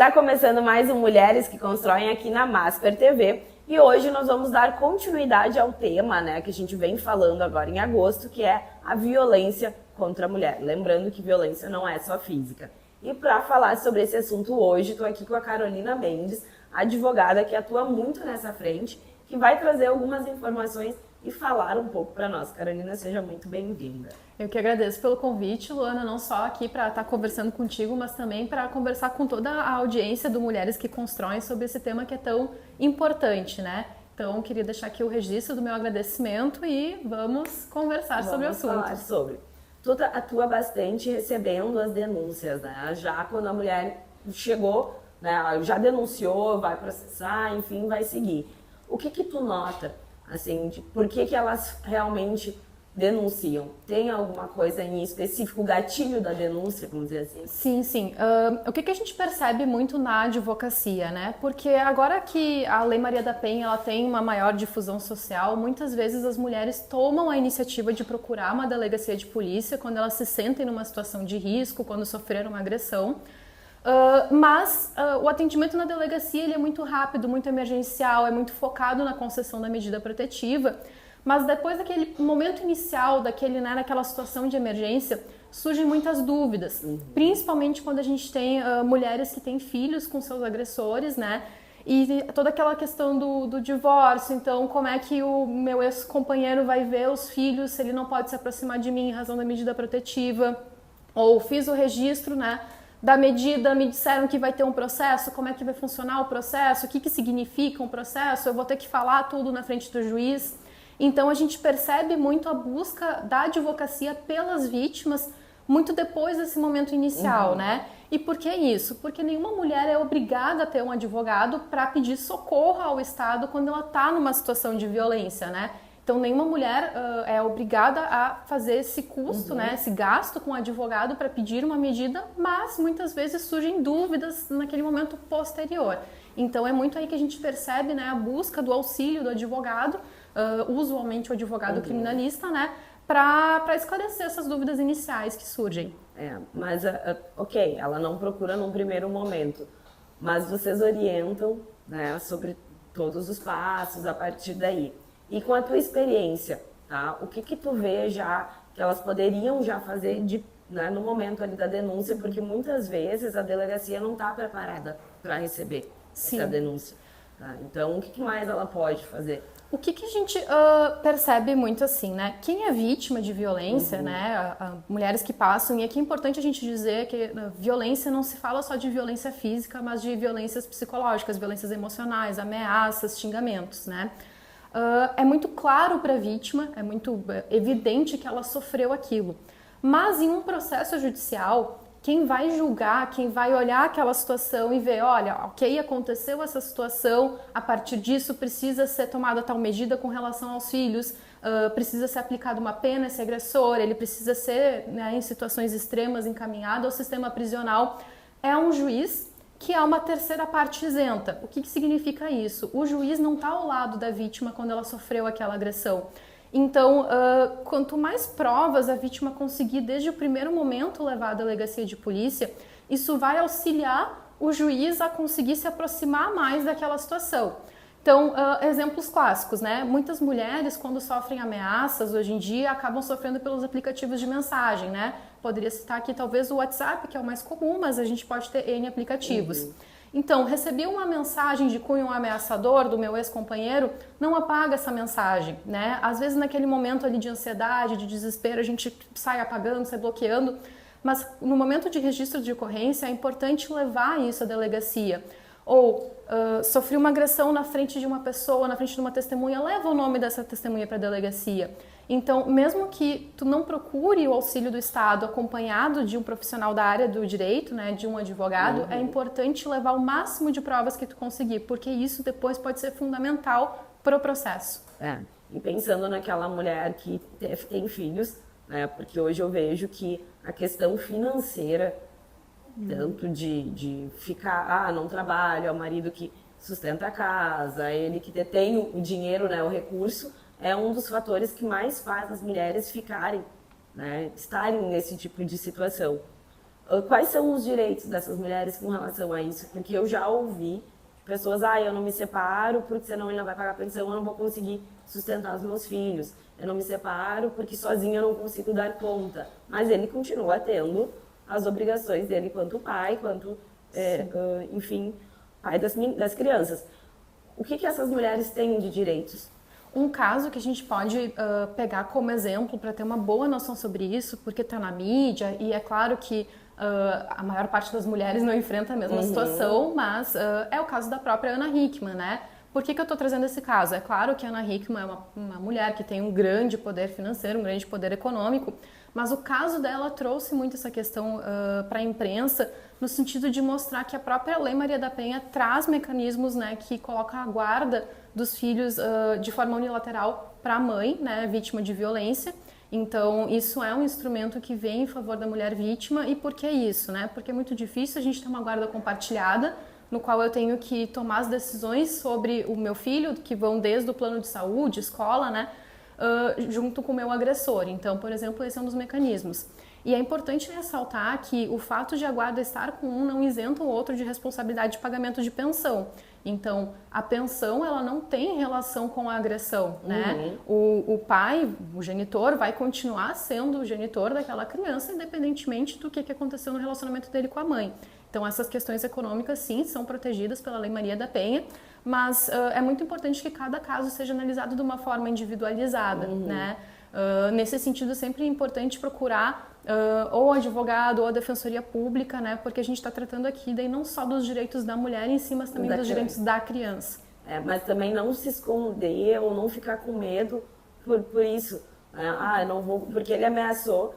Está começando mais um Mulheres que Constroem aqui na Masper TV e hoje nós vamos dar continuidade ao tema, né, que a gente vem falando agora em agosto, que é a violência contra a mulher. Lembrando que violência não é só física. E para falar sobre esse assunto hoje, estou aqui com a Carolina Mendes, advogada que atua muito nessa frente, que vai trazer algumas informações e falar um pouco para nós. Carolina, seja muito bem-vinda. Eu que agradeço pelo convite, Luana, não só aqui para estar conversando contigo, mas também para conversar com toda a audiência do Mulheres que Constroem sobre esse tema que é tão importante, né? Então, queria deixar aqui o registro do meu agradecimento e vamos conversar sobre o assunto. Falar sobre. Tu atua bastante recebendo as denúncias, né? Já quando a mulher chegou, né, já denunciou, vai processar, enfim, vai seguir. O que tu nota, assim, de por que elas realmente denunciam? Tem alguma coisa em específico, o gatilho da denúncia, vamos dizer assim? Sim. O que a gente percebe muito na advocacia, né? Porque agora que a Lei Maria da Penha ela tem uma maior difusão social, muitas vezes as mulheres tomam a iniciativa de procurar uma delegacia de polícia quando elas se sentem numa situação de risco, quando sofreram uma agressão. Mas o atendimento na delegacia ele é muito rápido, muito emergencial, é muito focado na concessão da medida protetiva. Mas depois daquele momento inicial, naquela situação de emergência, surgem muitas dúvidas, principalmente quando a gente tem mulheres que têm filhos com seus agressores, né? E toda aquela questão do divórcio, então como é que o meu ex-companheiro vai ver os filhos se ele não pode se aproximar de mim em razão da medida protetiva? Ou fiz o registro, né, da medida, me disseram que vai ter um processo, como é que vai funcionar o processo, o que significa um processo, eu vou ter que falar tudo na frente do juiz. Então a gente percebe muito a busca da advocacia pelas vítimas muito depois desse momento inicial, né? E por que isso? Porque nenhuma mulher é obrigada a ter um advogado para pedir socorro ao Estado quando ela está numa situação de violência, né? Então nenhuma mulher é obrigada a fazer esse custo, né, esse gasto com o advogado para pedir uma medida, mas muitas vezes surgem dúvidas naquele momento posterior. Então é muito aí que a gente percebe, né, a busca do auxílio do advogado, usualmente o advogado criminalista, né, para esclarecer essas dúvidas iniciais que surgem. Mas, ok, ela não procura num primeiro momento, mas vocês orientam, né, sobre todos os passos a partir daí. E com a tua experiência, tá, o que tu vê já que elas poderiam já fazer né, no momento ali da denúncia, porque muitas vezes a delegacia não está preparada para receber essa denúncia. Tá? Então, o que mais ela pode fazer? O que a gente percebe muito assim, né? Quem é vítima de violência, né? Mulheres que passam, e aqui é importante a gente dizer que violência não se fala só de violência física, mas de violências psicológicas, violências emocionais, ameaças, xingamentos, né? É muito claro para a vítima, é muito evidente que ela sofreu aquilo. Mas em um processo judicial, quem vai julgar, quem vai olhar aquela situação e ver, olha, ok, aconteceu essa situação, a partir disso precisa ser tomada tal medida com relação aos filhos, precisa ser aplicada uma pena a esse agressor, ele precisa ser, né, em situações extremas, encaminhado ao sistema prisional, é um juiz que é uma terceira parte isenta. O que significa isso? O juiz não está ao lado da vítima quando ela sofreu aquela agressão. Então, quanto mais provas a vítima conseguir desde o primeiro momento levar à delegacia de polícia, isso vai auxiliar o juiz a conseguir se aproximar mais daquela situação. Então, exemplos clássicos, né? Muitas mulheres, quando sofrem ameaças, hoje em dia, acabam sofrendo pelos aplicativos de mensagem, né? Poderia citar aqui talvez o WhatsApp, que é o mais comum, mas a gente pode ter N aplicativos. Então, recebi uma mensagem de cunho ameaçador do meu ex-companheiro, não apaga essa mensagem, né? Às vezes naquele momento ali de ansiedade, de desespero, a gente sai apagando, sai bloqueando, mas no momento de registro de ocorrência é importante levar isso à delegacia. Ou sofri uma agressão na frente de uma pessoa, na frente de uma testemunha, leva o nome dessa testemunha para a delegacia. Então, mesmo que tu não procure o auxílio do Estado acompanhado de um profissional da área do direito, né, de um advogado, é importante levar o máximo de provas que tu conseguir, porque isso depois pode ser fundamental para o processo. E pensando naquela mulher que tem filhos, né, porque hoje eu vejo que a questão financeira, tanto de ficar, não trabalho, é o marido que sustenta a casa, ele que detém o dinheiro, né, o recurso, é um dos fatores que mais faz as mulheres ficarem, né, estarem nesse tipo de situação. Quais são os direitos dessas mulheres com relação a isso? Porque eu já ouvi pessoas, eu não me separo porque senão ele não vai pagar pensão, eu não vou conseguir sustentar os meus filhos. Eu não me separo porque sozinho eu não consigo dar conta. Mas ele continua tendo as obrigações dele quanto pai, quanto, enfim, pai das crianças. O que essas mulheres têm de direitos? Um caso que a gente pode pegar como exemplo para ter uma boa noção sobre isso, porque está na mídia e é claro que a maior parte das mulheres não enfrenta a mesma situação, mas é o caso da própria Ana Hickman, né? Por que eu estou trazendo esse caso? É claro que a Ana Hickman é uma mulher que tem um grande poder financeiro, um grande poder econômico, mas o caso dela trouxe muito essa questão para a imprensa, no sentido de mostrar que a própria Lei Maria da Penha traz mecanismos, né, que colocam a guarda dos filhos de forma unilateral para a mãe, né, vítima de violência. Então, isso é um instrumento que vem em favor da mulher vítima. E por que isso, né? Porque é muito difícil a gente ter uma guarda compartilhada, no qual eu tenho que tomar as decisões sobre o meu filho, que vão desde o plano de saúde, escola, né, junto com o meu agressor. Então, por exemplo, esse é um dos mecanismos. E é importante ressaltar que o fato de a guarda estar com um não isenta o outro de responsabilidade de pagamento de pensão. Então, a pensão, ela não tem relação com a agressão, né? O pai, o genitor, vai continuar sendo o genitor daquela criança, independentemente do que aconteceu no relacionamento dele com a mãe. Então, essas questões econômicas, sim, são protegidas pela Lei Maria da Penha, mas é muito importante que cada caso seja analisado de uma forma individualizada, né? Nesse sentido, sempre é importante procurar ou o advogado ou a defensoria pública, né? Porque a gente está tratando aqui daí não só dos direitos da mulher em si, mas também dos direitos da criança. Mas também não se esconder ou não ficar com medo por isso. Eu não vou, porque ele ameaçou.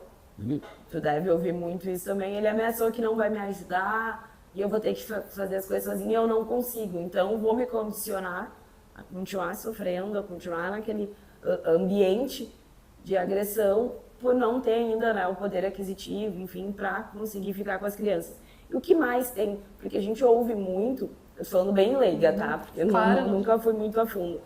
Tu deve ouvir muito isso também. Ele ameaçou que não vai me ajudar e eu vou ter que fazer as coisas sozinha e eu não consigo. Então, vou me condicionar a continuar sofrendo, a continuar naquele ambiente de agressão por não ter ainda, né, o poder aquisitivo, enfim, para conseguir ficar com as crianças. E o que mais tem? Porque a gente ouve muito, eu tô falando bem leiga, tá? Porque eu nunca fui muito a fundo.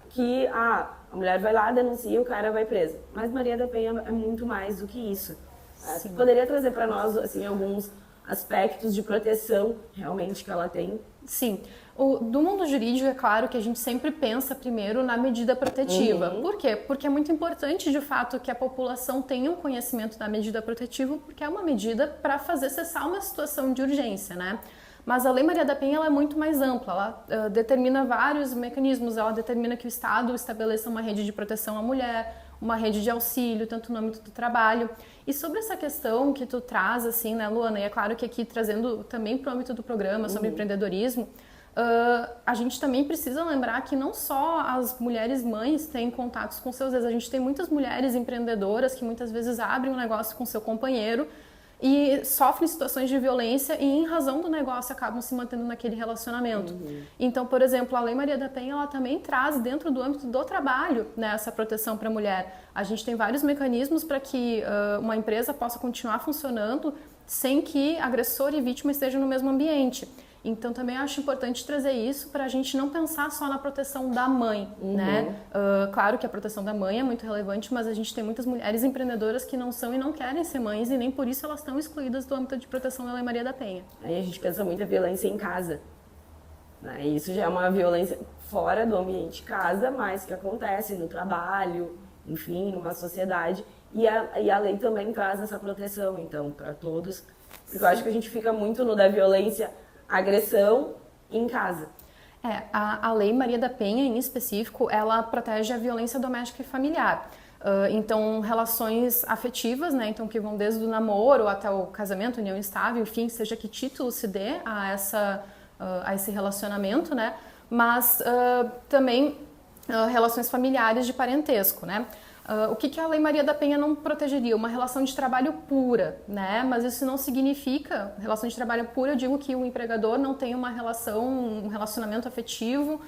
Que a mulher vai lá, denuncia, o cara vai preso. Mas Maria da Penha é muito mais do que isso. Você poderia trazer para nós assim, alguns aspectos de proteção realmente que ela tem? Sim. Do mundo jurídico, é claro que a gente sempre pensa primeiro na medida protetiva. Por quê? Porque é muito importante, de fato, que a população tenha um conhecimento da medida protetiva, porque é uma medida para fazer cessar uma situação de urgência, né? Mas a Lei Maria da Penha ela é muito mais ampla, ela determina vários mecanismos, ela determina que o Estado estabeleça uma rede de proteção à mulher, uma rede de auxílio, tanto no âmbito do trabalho. E sobre essa questão que tu traz, assim, né, Luana, e é claro que aqui trazendo também para o âmbito do programa sobre empreendedorismo, a gente também precisa lembrar que não só as mulheres mães têm contatos com seus ex, a gente tem muitas mulheres empreendedoras que muitas vezes abrem um negócio com seu companheiro e sofrem situações de violência e, em razão do negócio, acabam se mantendo naquele relacionamento. Então, por exemplo, a Lei Maria da Penha, ela também traz dentro do âmbito do trabalho, né, essa proteção para a mulher. A gente tem vários mecanismos para que uma empresa possa continuar funcionando sem que agressor e vítima estejam no mesmo ambiente. Então, também acho importante trazer isso para a gente não pensar só na proteção da mãe, né? Claro que a proteção da mãe é muito relevante, mas a gente tem muitas mulheres empreendedoras que não são e não querem ser mães e nem por isso elas estão excluídas do âmbito de proteção da Lei Maria da Penha. Aí a gente pensa muito em violência em casa, né? Isso já é uma violência fora do ambiente de casa, mas que acontece no trabalho, enfim, numa sociedade. E a lei também traz essa proteção, então, para todos. Porque eu acho que a gente fica muito no da violência agressão em casa. A Lei Maria da Penha, em específico, ela protege a violência doméstica e familiar. Então, relações afetivas, né? Então, que vão desde o namoro até o casamento, união estável, enfim, seja que título se dê a esse relacionamento, né? Mas também relações familiares de parentesco, né? O que a Lei Maria da Penha não protegeria? Uma relação de trabalho pura, né? Mas isso não significa, relação de trabalho pura, eu digo que o empregador não tem um relacionamento afetivo,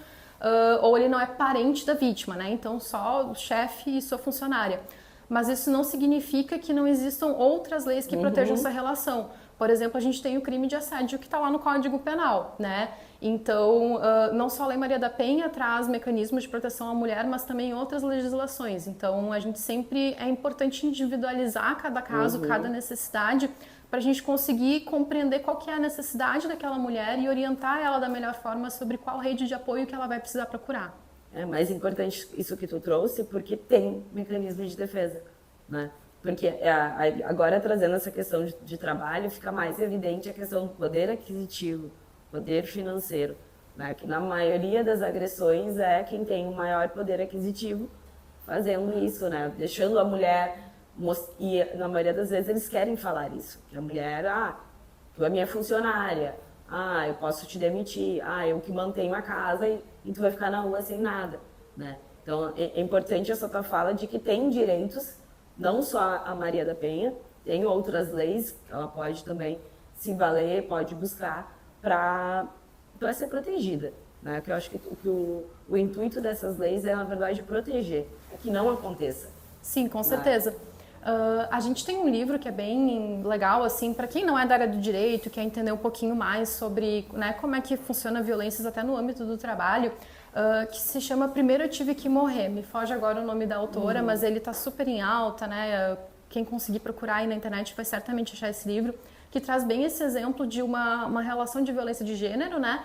ou ele não é parente da vítima, né? Então só o chefe e sua funcionária. Mas isso não significa que não existam outras leis que protejam essa relação. Por exemplo, a gente tem o crime de assédio que está lá no Código Penal, né? Então, não só a Lei Maria da Penha traz mecanismos de proteção à mulher, mas também outras legislações. Então, a gente sempre é importante individualizar cada caso, cada necessidade, para a gente conseguir compreender qual que é a necessidade daquela mulher e orientar ela da melhor forma sobre qual rede de apoio que ela vai precisar procurar. É mais importante isso que tu trouxe, porque tem mecanismo de defesa, né? Porque agora, trazendo essa questão de trabalho, fica mais evidente a questão do poder aquisitivo, poder financeiro, né? Que na maioria das agressões é quem tem o maior poder aquisitivo fazendo isso, né? Deixando a mulher, e na maioria das vezes eles querem falar isso, que a mulher, tu é minha funcionária, eu posso te demitir, eu que mantenho a casa e tu vai ficar na rua sem nada, né? Então é importante essa tua fala de que tem direitos, não só a Maria da Penha, tem outras leis que ela pode também se valer, pode buscar para ser protegida, né? Que eu acho que o intuito dessas leis é, na verdade, proteger, que não aconteça. Sim, com certeza. A gente tem um livro que é bem legal, assim, para quem não é da área do direito, quer entender um pouquinho mais sobre, né, como é que funciona violências até no âmbito do trabalho, que se chama Primeiro Eu Tive Que Morrer. Me foge agora o nome da autora, mas ele está super em alta, né? Quem conseguir procurar aí na internet vai certamente achar esse livro, que traz bem esse exemplo de uma relação de violência de gênero, né?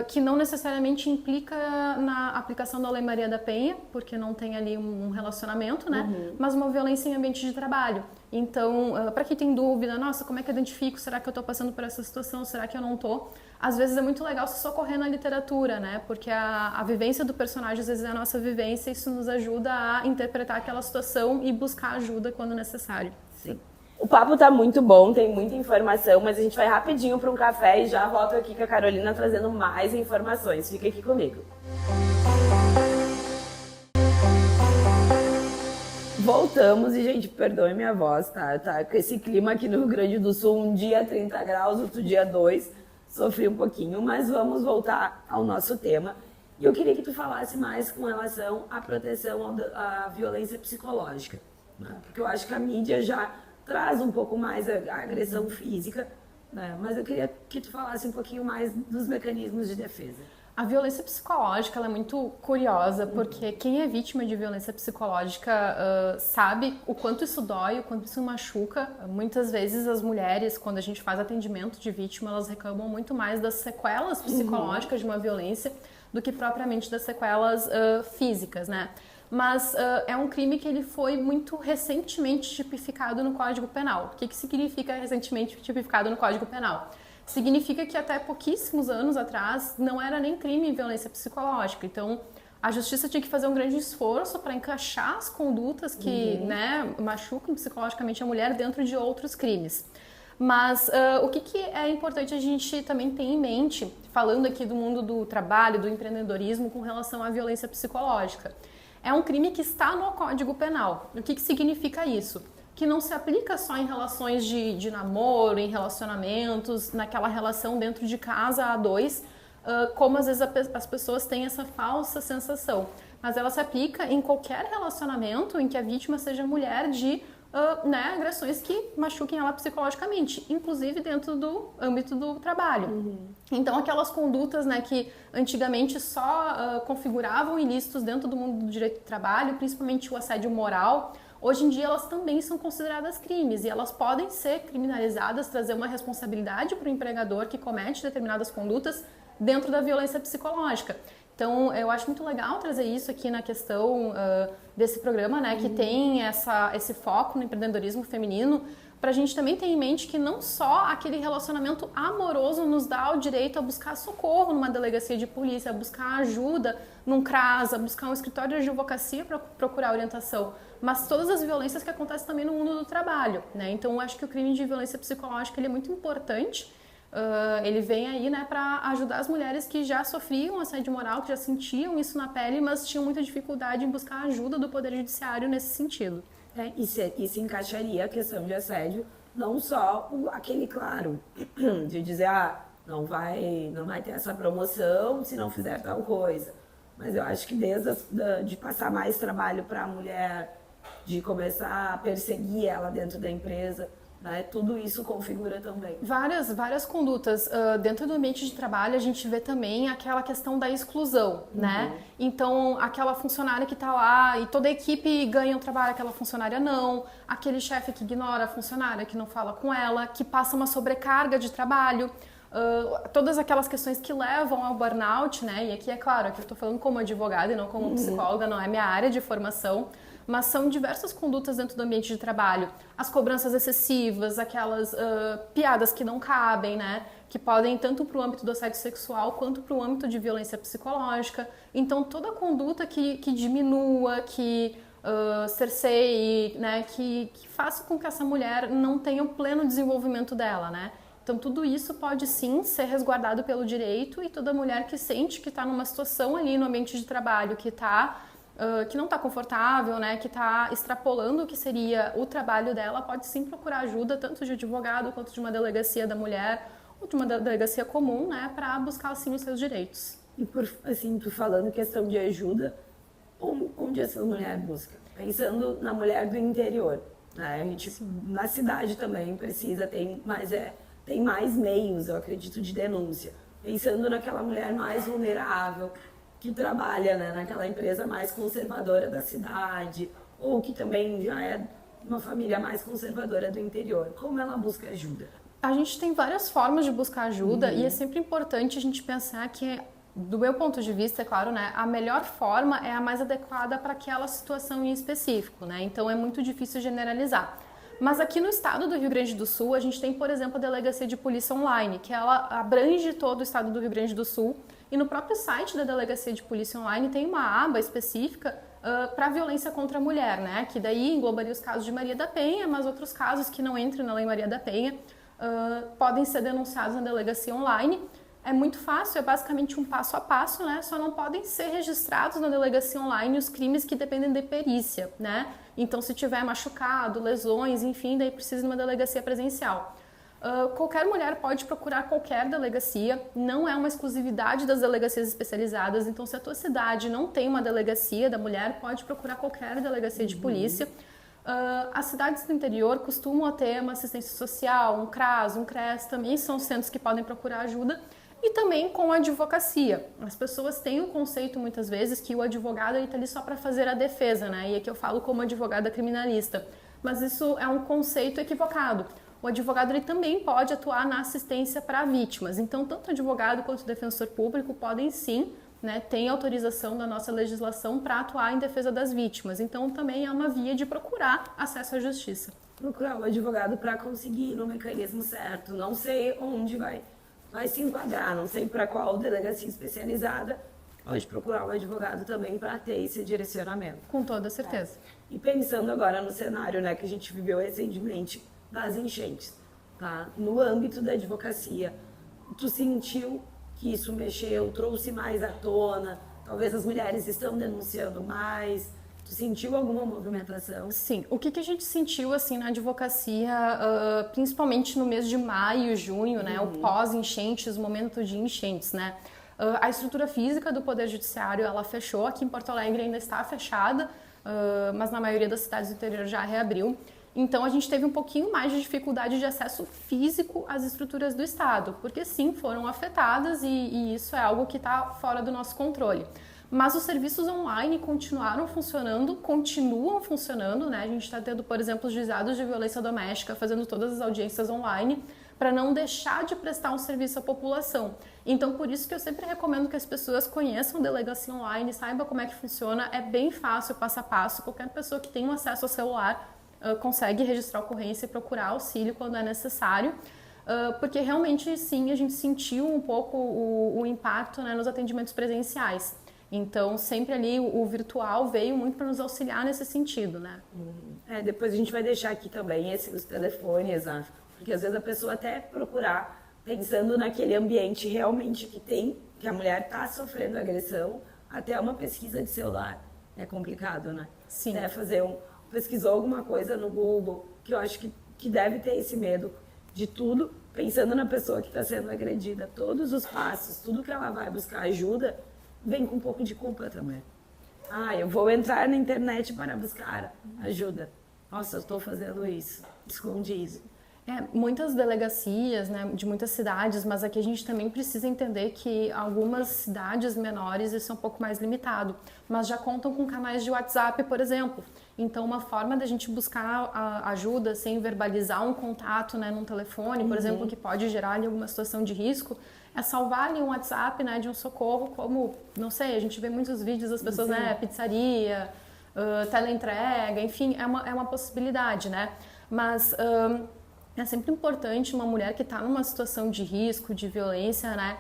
Que não necessariamente implica na aplicação da Lei Maria da Penha, porque não tem ali um relacionamento, né? Mas uma violência em ambiente de trabalho. Então, para quem tem dúvida, nossa, como é que eu identifico? Será que eu estou passando por essa situação? Será que eu não estou? Às vezes é muito legal se socorrer na literatura, né? Porque a vivência do personagem, às vezes, é a nossa vivência, e isso nos ajuda a interpretar aquela situação e buscar ajuda quando necessário. Sim. O papo tá muito bom, tem muita informação, mas a gente vai rapidinho para um café e já volto aqui com a Carolina trazendo mais informações. Fica aqui comigo. Voltamos e, gente, perdoe minha voz, tá? Com esse clima aqui no Rio Grande do Sul, um dia 30 graus, outro dia 2, sofri um pouquinho, mas vamos voltar ao nosso tema. E eu queria que tu falasse mais com relação à proteção à violência psicológica, né? Porque eu acho que a mídia já traz um pouco mais a agressão física, né? Mas eu queria que tu falasse um pouquinho mais dos mecanismos de defesa. A violência psicológica ela é muito curiosa, porque quem é vítima de violência psicológica sabe o quanto isso dói, o quanto isso machuca. Muitas vezes as mulheres, quando a gente faz atendimento de vítima, elas reclamam muito mais das sequelas psicológicas de uma violência do que propriamente das sequelas físicas, né? Mas é um crime que ele foi muito recentemente tipificado no Código Penal. O que significa recentemente tipificado no Código Penal? Significa que até pouquíssimos anos atrás não era nem crime em violência psicológica. Então, a justiça tinha que fazer um grande esforço para encaixar as condutas que machucam psicologicamente a mulher dentro de outros crimes. Mas o que é importante a gente também ter em mente, falando aqui do mundo do trabalho, do empreendedorismo, com relação à violência psicológica? É um crime que está no Código Penal. O que significa isso? Que não se aplica só em relações de namoro, em relacionamentos, naquela relação dentro de casa a dois, como às vezes as pessoas têm essa falsa sensação. Mas ela se aplica em qualquer relacionamento em que a vítima seja mulher de agressões que machuquem ela psicologicamente, inclusive dentro do âmbito do trabalho. Então, aquelas condutas, né, que antigamente só configuravam ilícitos dentro do mundo do direito do trabalho, principalmente o assédio moral, hoje em dia elas também são consideradas crimes e elas podem ser criminalizadas, trazer uma responsabilidade para o empregador que comete determinadas condutas dentro da violência psicológica. Então, eu acho muito legal trazer isso aqui na questão desse programa, né, que tem esse foco no empreendedorismo feminino, para a gente também ter em mente que não só aquele relacionamento amoroso nos dá o direito a buscar socorro numa delegacia de polícia, a buscar ajuda num CRAS, a buscar um escritório de advocacia para procurar orientação, mas todas as violências que acontecem também no mundo do trabalho, né? Então, eu acho que o crime de violência psicológica ele é muito importante. Ele vem aí, né, para ajudar as mulheres que já sofriam assédio moral, que já sentiam isso na pele, mas tinham muita dificuldade em buscar ajuda do Poder Judiciário nesse sentido. Isso encaixaria a questão de assédio, não só aquele claro, de dizer, não vai ter essa promoção se não fizer tal coisa. Mas eu acho que de passar mais trabalho para a mulher, de começar a perseguir ela dentro da empresa, né? Tudo isso configura também. Várias condutas. Dentro do ambiente de trabalho, a gente vê também aquela questão da exclusão, né? Então, aquela funcionária que está lá e toda a equipe ganha o trabalho, aquela funcionária não. Aquele chefe que ignora a funcionária, que não fala com ela, que passa uma sobrecarga de trabalho. Todas aquelas questões que levam ao burnout, né? E aqui, é claro, aqui eu estou falando como advogada e não como psicóloga, não é minha área de formação, mas são diversas condutas dentro do ambiente de trabalho. As cobranças excessivas, aquelas piadas que não cabem, né? Que podem tanto para o âmbito do assédio sexual quanto para o âmbito de violência psicológica. Então, toda conduta que diminua, que cerceie, né? Que faça com que essa mulher não tenha o pleno desenvolvimento dela, né? Então, tudo isso pode sim ser resguardado pelo direito, e toda mulher que sente que está numa situação ali no ambiente de trabalho que não está confortável, né, que está extrapolando o que seria o trabalho dela, pode sim procurar ajuda, tanto de advogado quanto de uma delegacia da mulher ou de uma delegacia comum, né, para buscar assim os seus direitos. E tu falando questão de ajuda, onde essa mulher busca? Pensando na mulher do interior, né? A gente na cidade também precisa, tem mais meios, eu acredito, de denúncia. Pensando naquela mulher mais vulnerável, que trabalha, né, naquela empresa mais conservadora da cidade, ou que também já é uma família mais conservadora do interior. Como ela busca ajuda? A gente tem várias formas de buscar ajuda, e é sempre importante a gente pensar que, do meu ponto de vista, é claro, né, a melhor forma é a mais adequada para aquela situação em específico, né? Então é muito difícil generalizar. Mas aqui no estado do Rio Grande do Sul, a gente tem, por exemplo, a Delegacia de Polícia Online, que ela abrange todo o estado do Rio Grande do Sul, e no próprio site da Delegacia de Polícia Online tem uma aba específica para violência contra a mulher, né? Que daí englobaria os casos de Maria da Penha, mas outros casos que não entram na Lei Maria da Penha podem ser denunciados na Delegacia Online. É muito fácil, é basicamente um passo a passo, né? Só não podem ser registrados na Delegacia Online os crimes que dependem de perícia, né? Então, se tiver machucado, lesões, enfim, daí precisa de uma delegacia presencial. Qualquer mulher pode procurar qualquer delegacia, não é uma exclusividade das delegacias especializadas, então se a tua cidade não tem uma delegacia da mulher, pode procurar qualquer delegacia de polícia. As cidades do interior costumam ter uma assistência social, um CRAS, um CRES, também são centros que podem procurar ajuda, e também com a advocacia. As pessoas têm o conceito, muitas vezes, que o advogado está ali só para fazer a defesa, né? E aqui eu falo como advogada criminalista, mas isso é um conceito equivocado. O advogado ele também pode atuar na assistência para vítimas. Então, tanto o advogado quanto o defensor público podem sim, né, ter autorização da nossa legislação para atuar em defesa das vítimas. Então, também é uma via de procurar acesso à justiça. Procurar o advogado para conseguir no mecanismo certo. Não sei onde vai se enquadrar, não sei para qual delegacia especializada. Pode procurar o advogado também para ter esse direcionamento. Com toda certeza. E pensando agora no cenário, né, que a gente viveu recentemente, das enchentes, tá? No âmbito da advocacia, tu sentiu que isso mexeu, trouxe mais à tona? Talvez as mulheres estão denunciando mais? Tu sentiu alguma movimentação? Sim. O que a gente sentiu assim na advocacia, principalmente no mês de maio, junho, né? O pós-enchentes, o momento de enchentes, né? A estrutura física do Poder Judiciário, ela fechou. Aqui em Porto Alegre ainda está fechada, mas na maioria das cidades do interior já reabriu. Então, a gente teve um pouquinho mais de dificuldade de acesso físico às estruturas do Estado, porque sim, foram afetadas e isso é algo que está fora do nosso controle. Mas os serviços online continuam funcionando, né? A gente está tendo, por exemplo, os juizados de violência doméstica fazendo todas as audiências online para não deixar de prestar um serviço à população. Então, por isso que eu sempre recomendo que as pessoas conheçam a delegacia online, saibam como é que funciona, é bem fácil, passo a passo, qualquer pessoa que tem um acesso ao celular consegue registrar a ocorrência e procurar auxílio quando é necessário, porque realmente sim, a gente sentiu um pouco o impacto, né, nos atendimentos presenciais. Então, sempre ali o virtual veio muito para nos auxiliar nesse sentido, né? Depois a gente vai deixar aqui também os telefones, né? Porque às vezes a pessoa até procurar, pensando naquele ambiente realmente que a mulher está sofrendo agressão, até uma pesquisa de celular é complicado, né? Sim. Pesquisou alguma coisa no Google, que eu acho que deve ter esse medo de tudo, pensando na pessoa que está sendo agredida, todos os passos, tudo que ela vai buscar ajuda, vem com um pouco de culpa também. Eu vou entrar na internet para buscar ajuda. Nossa, eu estou fazendo isso, escondi isso. Muitas delegacias, né, de muitas cidades, mas aqui a gente também precisa entender que algumas cidades menores isso é um pouco mais limitado, mas já contam com canais de WhatsApp, por exemplo. Então, uma forma da gente buscar ajuda sem verbalizar um contato, né, num telefone, por exemplo, que pode gerar ali alguma situação de risco, é salvar ali um WhatsApp, né, de um socorro, como, não sei, a gente vê muitos vídeos das pessoas, né, pizzaria, teleentrega, enfim, é uma possibilidade, né, mas é sempre importante uma mulher que está numa situação de risco, de violência, né,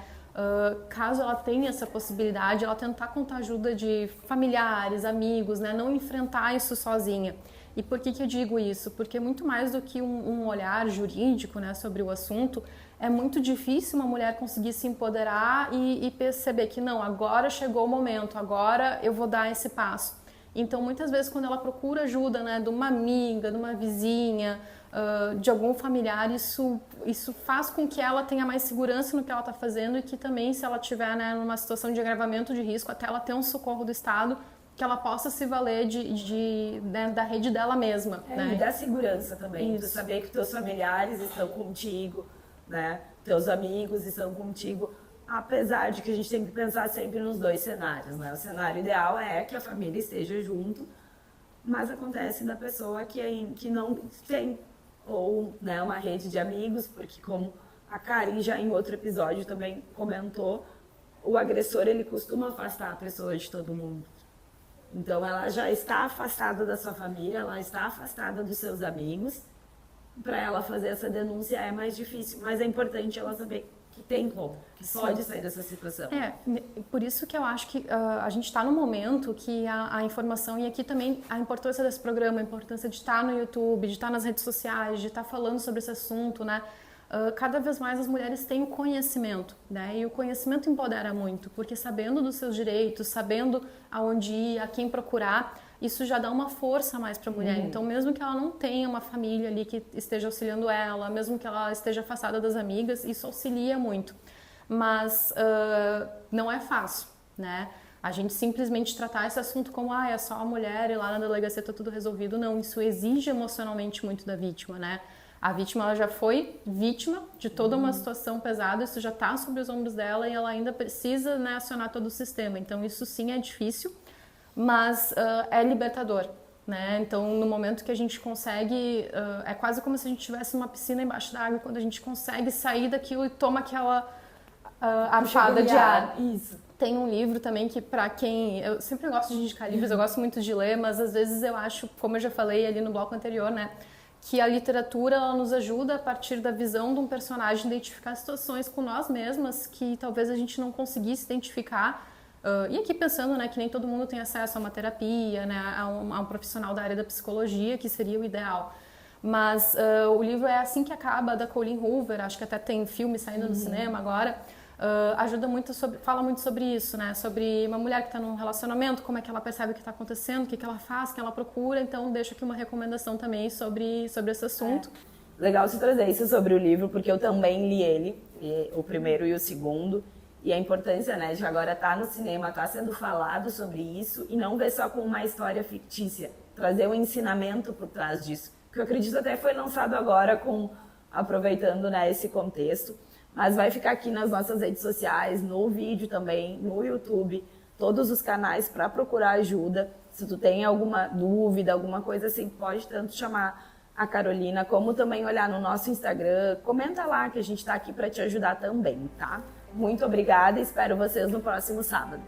caso ela tenha essa possibilidade, ela tentar contar ajuda de familiares, amigos, né, não enfrentar isso sozinha. E por que eu digo isso? Porque muito mais do que um olhar jurídico, né, sobre o assunto, é muito difícil uma mulher conseguir se empoderar e perceber que não, agora chegou o momento, agora eu vou dar esse passo. Então, muitas vezes, quando ela procura ajuda, né, de uma amiga, de uma vizinha, de algum familiar, isso faz com que ela tenha mais segurança no que ela está fazendo e que também, se ela estiver, né, numa situação de agravamento de risco, até ela ter um socorro do Estado, que ela possa se valer né, da rede dela mesma. Né? E da segurança também, de saber que teus familiares estão contigo, né? Teus amigos estão contigo, apesar de que a gente tem que pensar sempre nos dois cenários, né? O cenário ideal é que a família esteja junto, mas acontece da pessoa que não tem, ou, né, uma rede de amigos, porque como a Karen já em outro episódio também comentou, o agressor ele costuma afastar a pessoa de todo mundo. Então ela já está afastada da sua família, ela está afastada dos seus amigos. Para ela fazer essa denúncia é mais difícil, mas é importante ela saber que tem como, que pode sair dessa situação. Por isso que eu acho que a gente está num momento que a informação, e aqui também a importância desse programa, a importância de estar no YouTube, de estar nas redes sociais, de estar falando sobre esse assunto, né? Cada vez mais as mulheres têm o conhecimento, né? E o conhecimento empodera muito, porque sabendo dos seus direitos, sabendo aonde ir, a quem procurar, isso já dá uma força a mais para a mulher. Então, mesmo que ela não tenha uma família ali que esteja auxiliando ela, mesmo que ela esteja afastada das amigas, isso auxilia muito. Mas não é fácil, né? A gente simplesmente tratar esse assunto como, é só a mulher e lá na delegacia tá tudo resolvido. Não, isso exige emocionalmente muito da vítima, né? A vítima ela já foi vítima de toda uma situação pesada, isso já está sobre os ombros dela e ela ainda precisa, né, acionar todo o sistema. Então, isso sim é difícil, mas é libertador, né? Então, no momento que a gente consegue, é quase como se a gente estivesse numa piscina embaixo d'água, quando a gente consegue sair daquilo e toma aquela arfada de ar. Isso. Tem um livro também que, para quem... Eu sempre gosto de indicar livros, eu gosto muito de ler, mas às vezes eu acho, como eu já falei ali no bloco anterior, né, que a literatura ela nos ajuda a partir da visão de um personagem identificar situações com nós mesmas que talvez a gente não conseguisse identificar. E aqui pensando, né, que nem todo mundo tem acesso a uma terapia, né, a um profissional da área da psicologia, que seria o ideal. Mas o livro é Assim que Acaba, da Colleen Hoover, acho que até tem filme saindo no cinema agora. Ajuda muito fala muito sobre isso, né? Sobre uma mulher que está num relacionamento, como é que ela percebe o que está acontecendo, o que ela faz, o que ela procura. Então, deixo aqui uma recomendação também sobre esse assunto. Legal você trazer isso sobre o livro, porque eu também li ele, o primeiro e o segundo. E a importância, né, de agora estar no cinema, estar sendo falado sobre isso e não ver só com uma história fictícia. Trazer um ensinamento por trás disso. Que eu acredito até foi lançado agora, aproveitando, né, esse contexto. Mas vai ficar aqui nas nossas redes sociais, no vídeo também, no YouTube, todos os canais para procurar ajuda. Se tu tem alguma dúvida, alguma coisa assim, pode tanto chamar a Carolina, como também olhar no nosso Instagram. Comenta lá que a gente está aqui para te ajudar também, tá? Muito obrigada e espero vocês no próximo sábado.